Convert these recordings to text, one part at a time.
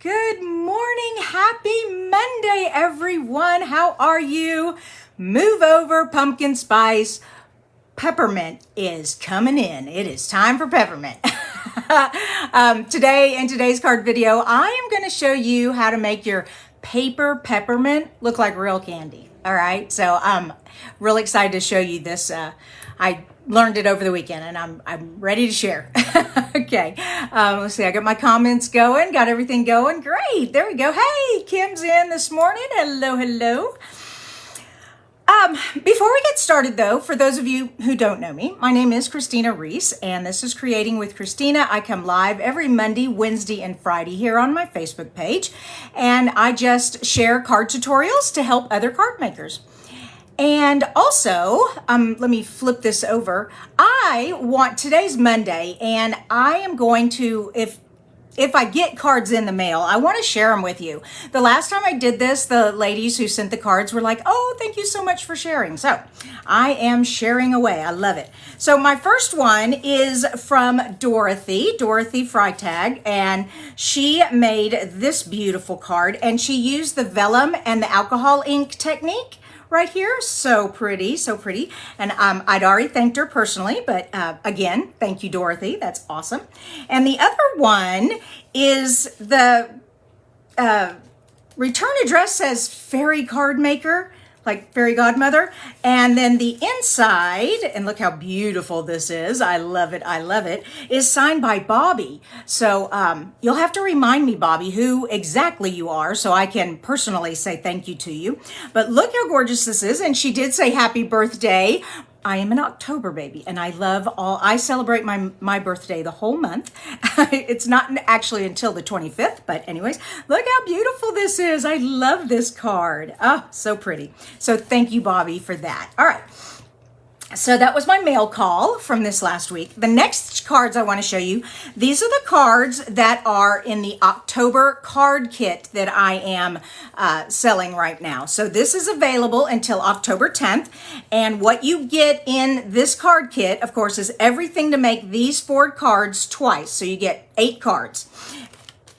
Good morning. Happy Monday, everyone. How are you? Move over, pumpkin spice. Peppermint is coming in. It is time for peppermint. Today, in today's card video, I am going to show you how to make your paper peppermint look like real candy. All right. So I'm really excited to show you this. I learned it over the weekend and I'm ready to share. Okay. Let's see. I got my comments going, got everything going. Great. There we go. Hey, Kim's in this morning. Hello, hello. Before we get started though, for those of you who don't know me, my name is Kristina Reese and this is Creating with Kristina. I come live every Monday, Wednesday, and Friday here on my Facebook page. And I just share card tutorials to help other card makers. And also, let me flip this over. Today's Monday and I am going to, if I get cards in the mail, I want to share them with you. The last time I did this, the ladies who sent the cards were like, oh, thank you so much for sharing. So I am sharing away. I love it. So my first one is from Dorothy Freitag, and she made this beautiful card and she used the vellum and the alcohol ink technique right here. So pretty, so pretty. And I'd already thanked her personally, but again, thank you, Dorothy. That's awesome. And the other one is the return address says Fairy Card Maker, like Fairy Godmother. And then the inside, and look how beautiful this is. I love it. I love it. Is signed by Bobby. So you'll have to remind me, Bobby, who exactly you are so I can personally say thank you to you. But look how gorgeous this is. And she did say happy birthday. I am an October baby and I celebrate my birthday the whole month. It's not actually until the 25th, but anyways, look how beautiful this is. I love this card. Oh, so pretty. So thank you, Bobby, for that. All right. So that was my mail call from this last week. The next cards I want to show you, these are the cards that are in the October card kit that I am selling right now. So this is available until October 10th. And what you get in this card kit, of course, is everything to make these 4 cards twice. So you get 8 cards.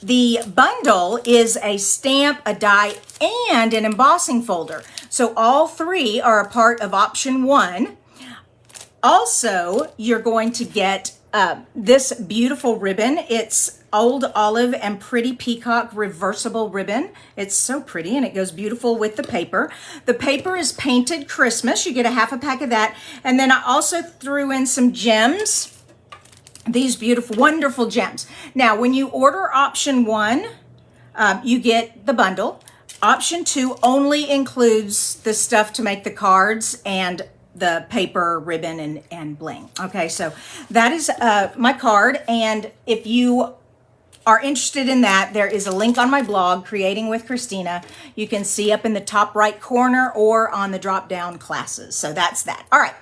The bundle is a stamp, a die, and an embossing folder. So all 3 are a part of option 1. Also, you're going to get this beautiful ribbon. It's Old Olive and Pretty Peacock reversible ribbon. It's so pretty and it goes beautiful with the paper. The paper is Painted Christmas. You get a half a pack of that. And then I also threw in some gems. These beautiful, wonderful gems. Now, when you order option 1, you get the bundle. Option 2 only includes the stuff to make the cards and the paper, ribbon, and bling. Okay, so that is my card. And if you are interested in that, there is a link on my blog, Creating with Kristina. You can see up in the top right corner or on the drop down classes. So that's that. All right,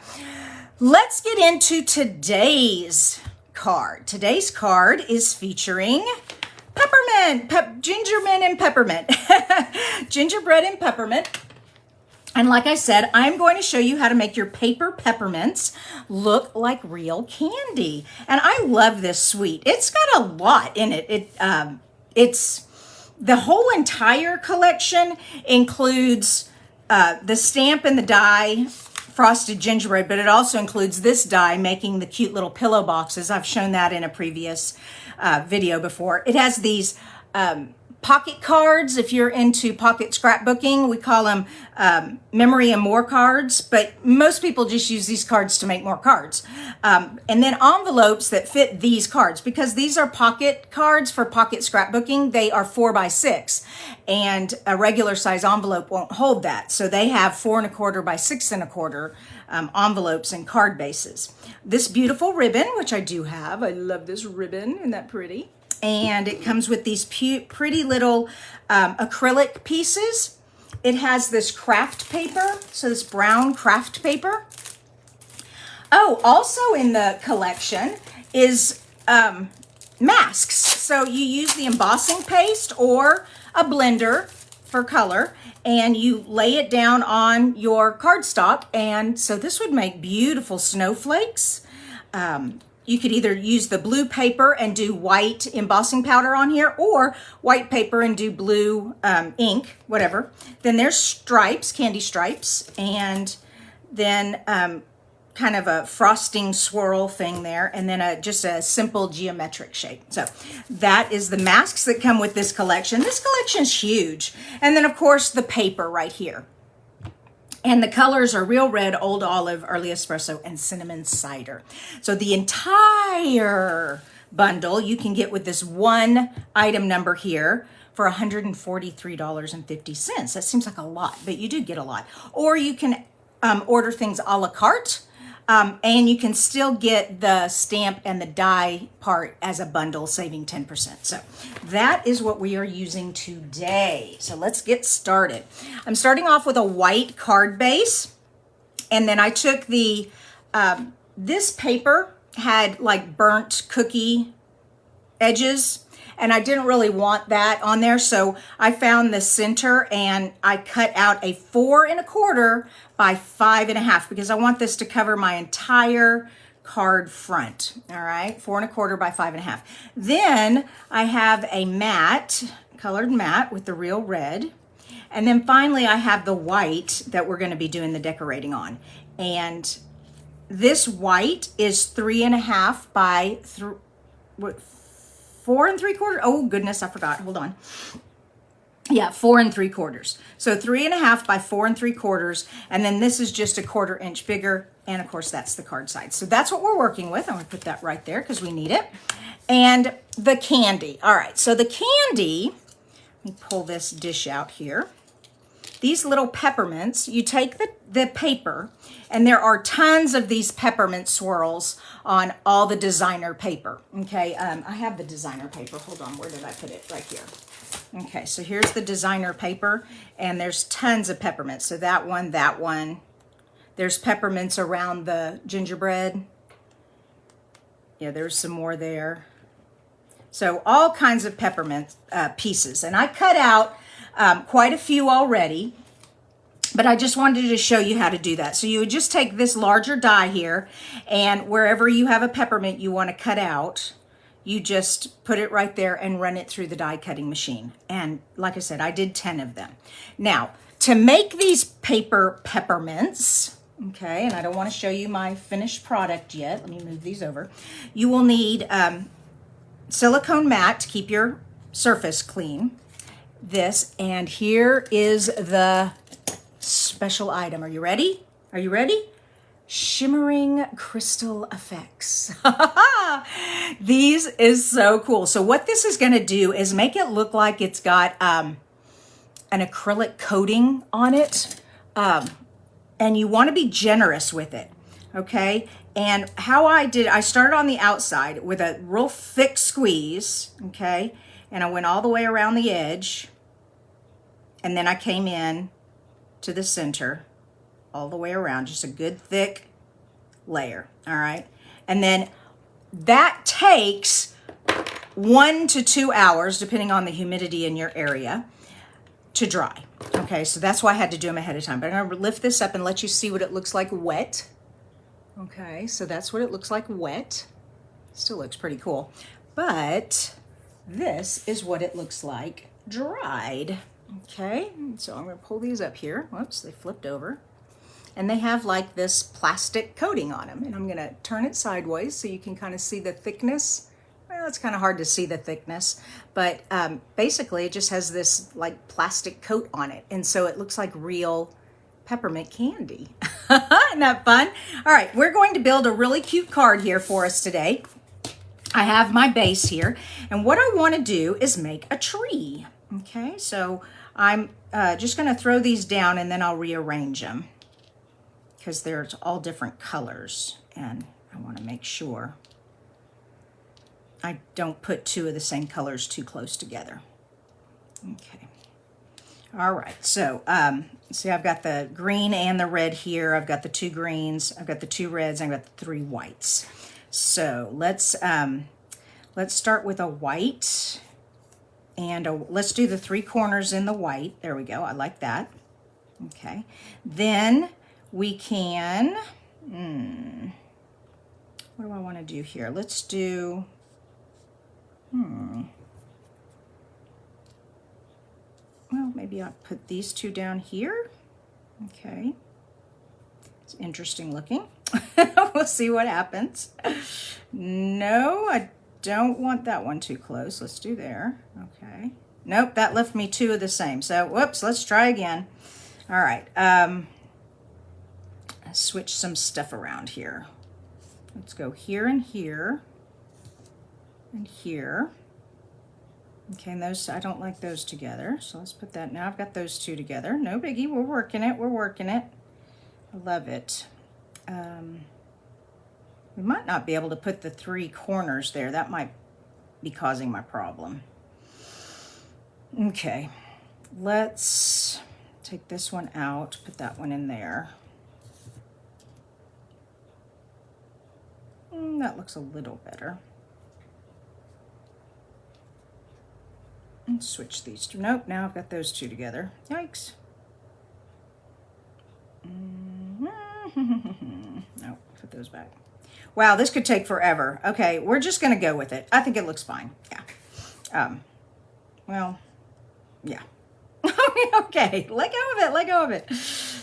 let's get into today's card. Today's card is featuring peppermint, gingerbread and peppermint, gingerbread and peppermint. And like I said, I'm going to show you how to make your paper peppermints look like real candy. And I love this sweet. It's got a lot in it. It's the whole entire collection includes the stamp and the die, frosted gingerbread, but it also includes this die making the cute little pillow boxes. I've shown that in a previous video before. It has these pocket cards. If you're into pocket scrapbooking, we call them memory and more cards, but most people just use these cards to make more cards. And then envelopes that fit these cards, because these are pocket cards for pocket scrapbooking. They are 4x6 and a regular size envelope won't hold that. So they have 4 1/4 by 6 1/4 envelopes and card bases. This beautiful ribbon, which I do have. I love this ribbon. Isn't that pretty? And it comes with these pretty little acrylic pieces. It has this craft paper, so this brown craft paper. Oh, also in the collection is masks. So you use the embossing paste or a blender for color, and you lay it down on your cardstock. And so this would make beautiful snowflakes. you could either use the blue paper and do white embossing powder on here, or white paper and do blue ink, whatever. Then there's stripes, candy stripes, and then kind of a frosting swirl thing there, and then just a simple geometric shape. So that is the masks that come with this collection. This collection is huge. And then of course the paper right here. And the colors are Real Red, Old Olive, Early Espresso, and Cinnamon Cider. So the entire bundle you can get with this one item number here for $143.50. That seems like a lot, but you do get a lot. Or you can order things a la carte, and you can still get the stamp and the die part as a bundle, saving 10%. So that is what we are using today. So let's get started. I'm starting off with a white card base, and then I took the, this paper had like burnt cookie edges, and I didn't really want that on there. So I found the center and I cut out a 4 1/4 by 5 1/2 because I want this to cover my entire card front. All right, 4 1/4 by 5 1/2. Then I have a matte, colored matte with the Real Red. And then finally I have the white that we're gonna be doing the decorating on. And this white is 3 1/2 by 4 3/4. Oh goodness, I forgot. Hold on. Yeah, 4 3/4. So 3 1/2 by 4 3/4. And then this is just a 1/4 inch bigger. And of course, that's the card side. So that's what we're working with. I'm gonna put that right there because we need it. And the candy. All right, so the candy, let me pull this dish out here. These little peppermints, you take the paper, and there are tons of these peppermint swirls on all the designer paper, okay? I have the designer paper. Hold on, where did I put it? Right here. Okay, so here's the designer paper, and there's tons of peppermints. So that one, that one. There's peppermints around the gingerbread. Yeah, there's some more there. So all kinds of peppermint pieces. And I cut out quite a few already, but I just wanted to show you how to do that. So you would just take this larger die here, and wherever you have a peppermint you want to cut out, you just put it right there and run it through the die cutting machine. And like I said, I did 10 of them. Now, to make these paper peppermints, okay, and I don't want to show you my finished product yet. Let me move these over. You will need silicone mat to keep your surface clean. This, and here is the special item. Are you ready? Are you ready? Shimmering crystal effects. These is so cool. So what this is going to do is make it look like it's got an acrylic coating on it, and you want to be generous with it, okay? And how I started on the outside with a real thick squeeze, okay? And I went all the way around the edge, and then I came in to the center all the way around, just a good thick layer, all right? And then that takes 1 to 2 hours, depending on the humidity in your area, to dry. Okay, so that's why I had to do them ahead of time. But I'm gonna lift this up and let you see what it looks like wet. Okay, so that's what it looks like wet. Still looks pretty cool. But this is what it looks like dried. Okay, so I'm gonna pull these up here. Whoops, they flipped over. And they have like this plastic coating on them. And I'm gonna turn it sideways so you can kind of see the thickness. Well, it's kind of hard to see the thickness, but basically it just has this like plastic coat on it. And so it looks like real peppermint candy. Isn't that fun? All right, we're going to build a really cute card here for us today. I have my base here, and what I want to do is make a tree. Okay, so I'm just going to throw these down and then I'll rearrange them because they're all different colors, and I want to make sure I don't put two of the same colors too close together. Okay. All right, so see, I've got the green and the red here. I've got the 2 greens, I've got the 2 reds, and I've got the 3 whites. So let's start with a white, and let's do the 3 corners in the white. There we go, I like that. Okay, then we can, What do I want to do here? Let's do, well, maybe I'll put these two down here. Okay. It's interesting looking. We'll see what happens. No, I don't want that one too close. Let's do there. Okay. Nope, that left me two of the same. So, whoops, let's try again. All right. Switch some stuff around here. Let's go here and here and here. Okay, and those, I don't like those together. So let's put that, now I've got those two together. No biggie, we're working it, we're working it. I love it. We might not be able to put the three corners there. That might be causing my problem. Okay, let's take this one out, put that one in there. That looks a little better. And switch these two. Nope, now I've got those two together. Yikes. Nope, put those back. Wow, this could take forever. Okay, we're just gonna go with it. I think it looks fine. Yeah. Well, yeah. Okay, let go of it, let go of it.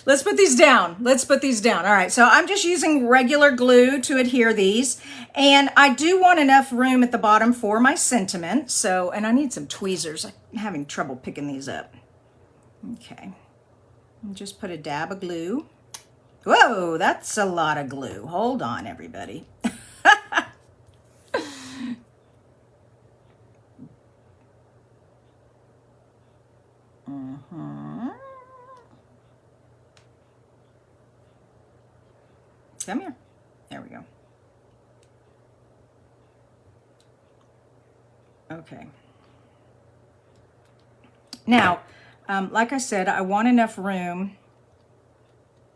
Let's put these down. Let's put these down. All right, so I'm just using regular glue to adhere these. And I do want enough room at the bottom for my sentiment. So, and I need some tweezers. I'm having trouble picking these up. Okay. And just put a dab of glue. Whoa, that's a lot of glue. Hold on, everybody. Come here. There we go. Okay. Now, like I said, I want enough room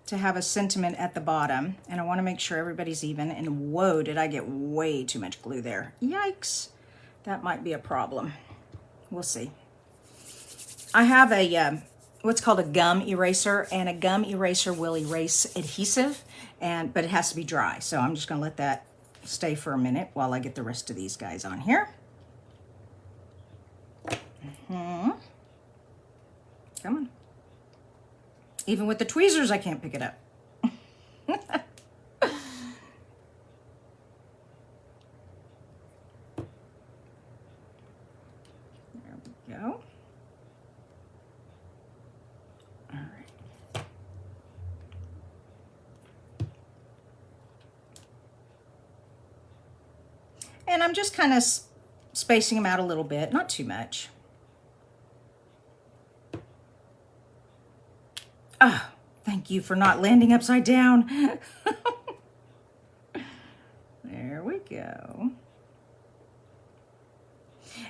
to have a sentiment at the bottom, and I want to make sure everybody's even. And whoa, did I get way too much glue there? Yikes. That might be a problem. We'll see. I have a what's called a gum eraser, and a gum eraser will erase adhesive, but it has to be dry. So I'm just going to let that stay for a minute while I get the rest of these guys on here. Come on. Even with the tweezers, I can't pick it up. There we go. All right. And I'm just kind of spacing them out a little bit, not too much. Oh, thank you for not landing upside down. There we go.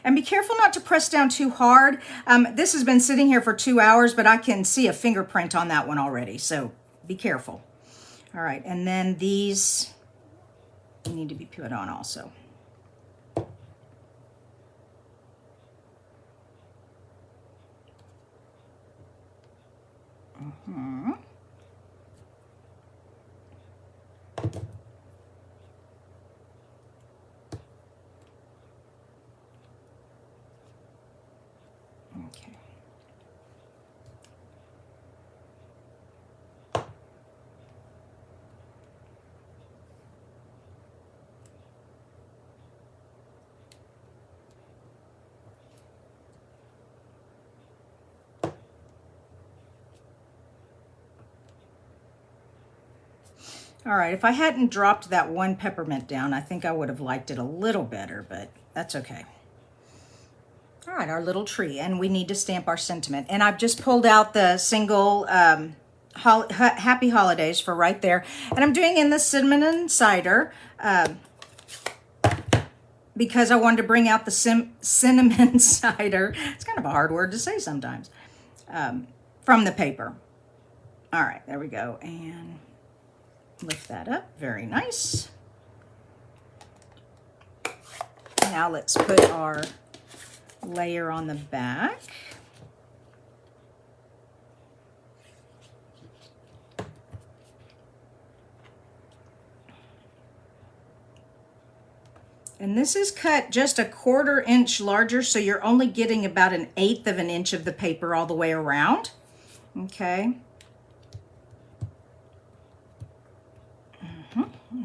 And be careful not to press down too hard. This has been sitting here for 2 hours, but I can see a fingerprint on that one already, so be careful. All right, and then these need to be put on also. Okay. All right, if I hadn't dropped that one peppermint down, I think I would have liked it a little better, but that's okay. All right, our little tree, and we need to stamp our sentiment. And I've just pulled out the single Happy Holidays for right there. And I'm doing in the cinnamon and cider because I wanted to bring out the cinnamon cider. It's kind of a hard word to say sometimes. From the paper. All right, there we go. And lift that up, very nice. Now let's put our layer on the back. And this is cut just a 1/4 inch larger, so you're only getting about 1/8 of an inch of the paper all the way around. Okay.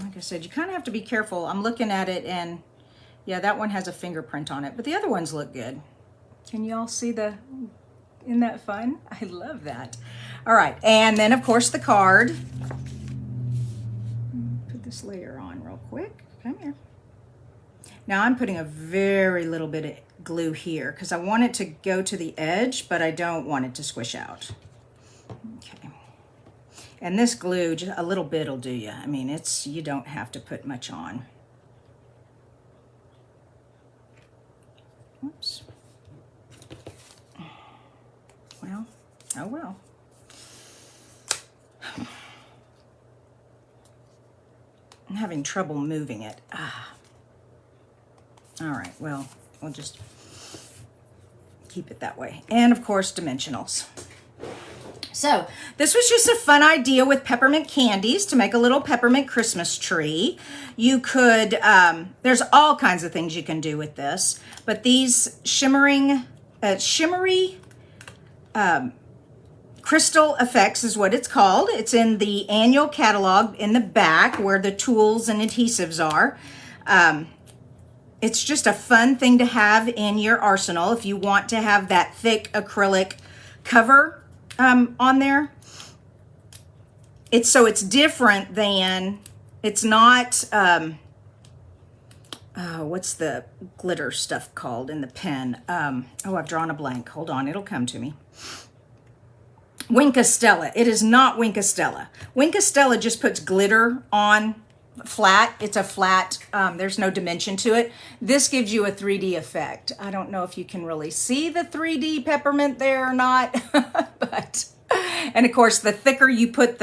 Like I said, you kind of have to be careful. I'm looking at it and yeah, that one has a fingerprint on it, but the other ones look good. Can you all see isn't that fun? I love that. All right, and then of course the card. Put this layer on real quick. Come here. Now I'm putting a very little bit of glue here because I want it to go to the edge, but I don't want it to squish out. Okay. And this glue, just a little bit will do you. I mean, you don't have to put much on. Oops. Well, oh well. I'm having trouble moving it. All right, well, we'll just keep it that way. And of course, dimensionals. So this was just a fun idea with peppermint candies to make a little peppermint Christmas tree. You could, there's all kinds of things you can do with this, but these shimmery crystal effects is what it's called. It's in the annual catalog in the back where the tools and adhesives are. It's just a fun thing to have in your arsenal if you want to have that thick acrylic cover on there. It's different than, it's not, what's the glitter stuff called in the pen? I've drawn a blank. Hold on, it'll come to me. Winkastella. It is not Winkastella. Winkastella just puts glitter on flat. It's a flat, there's no dimension to it. This gives you a 3D effect. I don't know if you can really see the 3D peppermint there or not, but, and of course the thicker you put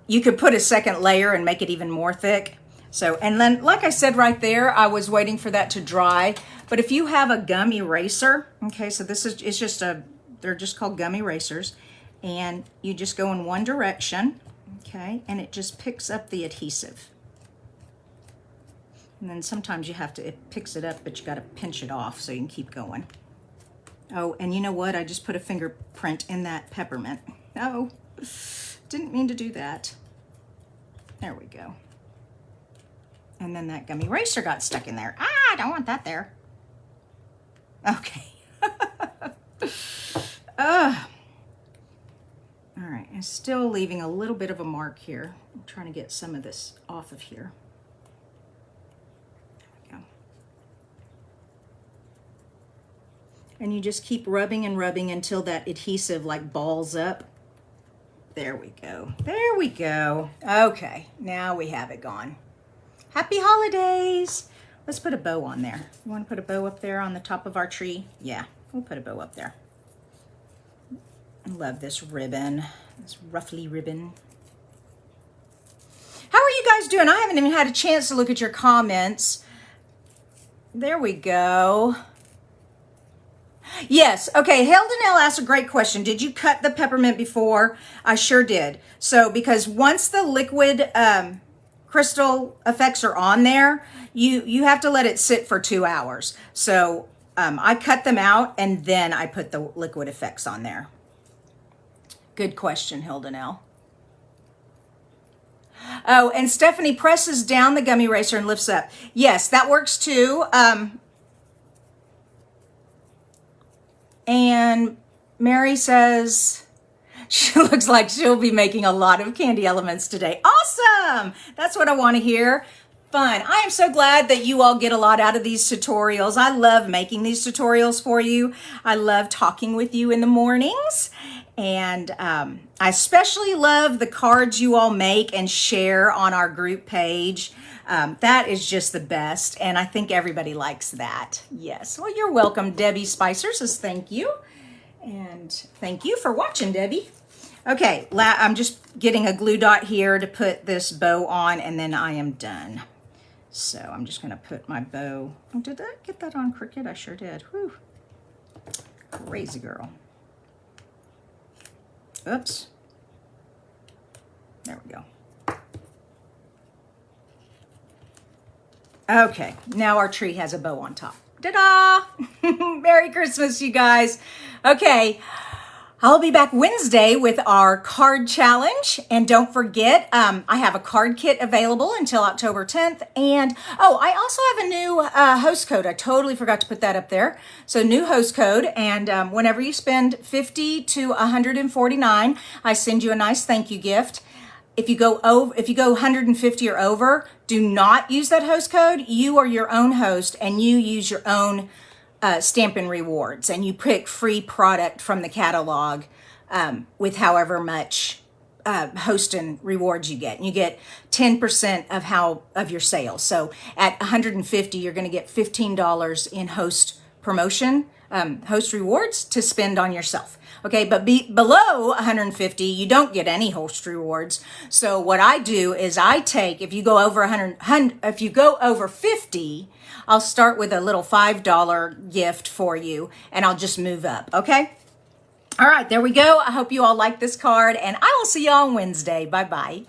you could put a second layer and make it even more thick. So, and then like I said right there, I was waiting for that to dry, but if you have a gum eraser, okay, so it's just they're just called gum erasers, and you just go in one direction, okay, and it just picks up the adhesive. And then sometimes it picks it up, but you got to pinch it off so you can keep going. Oh, and you know what? I just put a fingerprint in that peppermint. No, didn't mean to do that. There we go. And then that gum eraser got stuck in there. I don't want that there. Okay. All right, I'm still leaving a little bit of a mark here. I'm trying to get some of this off of here. And you just keep rubbing and rubbing until that adhesive like balls up. There we go. There we go. Okay, now we have it gone. Happy holidays. Let's put a bow on there. You want to put a bow up there on the top of our tree? Yeah, we'll put a bow up there. I love this ribbon, this ruffly ribbon. How are you guys doing? I haven't even had a chance to look at your comments. There we go. Yes, okay, Heldenell asked a great question. Did you cut the peppermint before? I sure did. So, because once the liquid crystal effects are on there, you have to let it sit for 2 hours. So, I cut them out and then I put the liquid effects on there. Good question, Heldenell. Oh, and Stephanie presses down the gum eraser and lifts up. Yes, that works too. And Mary says she looks like she'll be making a lot of candy elements today. Awesome! That's what I want to hear. Fun. I am so glad that you all get a lot out of these tutorials. I love making these tutorials for you. I love talking with you in the mornings. And I especially love the cards you all make and share on our group page. That is just the best, and I think everybody likes that. Yes, well, you're welcome. Debbie Spicer says thank you, and thank you for watching, Debbie. Okay, I'm just getting a glue dot here to put this bow on, and then I am done. So I'm just going to put my bow. Oh, did I get that on crooked? I sure did. Whew. Crazy girl. Oops. There we go. Okay, now our tree has a bow on top. Ta-da! Merry Christmas, you guys. Okay, I'll be back Wednesday with our card challenge. And don't forget, I have a card kit available until October 10th. And, oh, I also have a new host code. I totally forgot to put that up there. So new host code. And whenever you spend $50 to $149, I send you a nice thank you gift. If you go 150 or over, do not use that host code. You are your own host and you use your own Stampin' Rewards, and you pick free product from the catalog with however much hosting rewards you get. And you get 10% of your sales. So at 150, you're going to get $15 in host promotion, host rewards to spend on yourself. Okay, but below 150, you don't get any host rewards. So what I do is I take, if you go over 50, I'll start with a little $5 gift for you, and I'll just move up. Okay. All right, there we go. I hope you all like this card, and I will see you on Wednesday. Bye-bye.